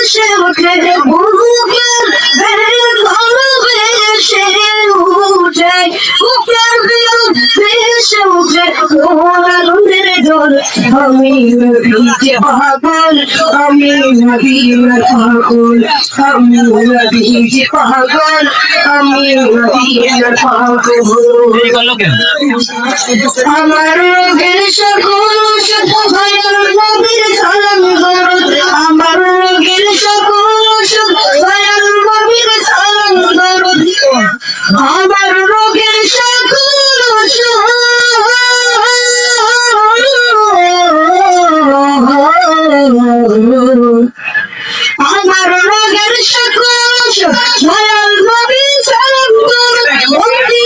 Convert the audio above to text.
ভেসে ওঠে বুকের ভালোবেসে উঠে বুকের ভেসে উঠে তোমার আনন্দের জল আমি নদীতে পাগল আমি নদীর পাগল আমি নদীতে পাগল আমি নদীর পাগল আমার রোগের সকল ভয়ের নবীর সালাম দরদ আমার রোগের সকল ভয়ের নবীর সালাম দরদ আমার রোগের সকল আমার রোগের সকল ভয়ের নবীর সালাম দরদ আমি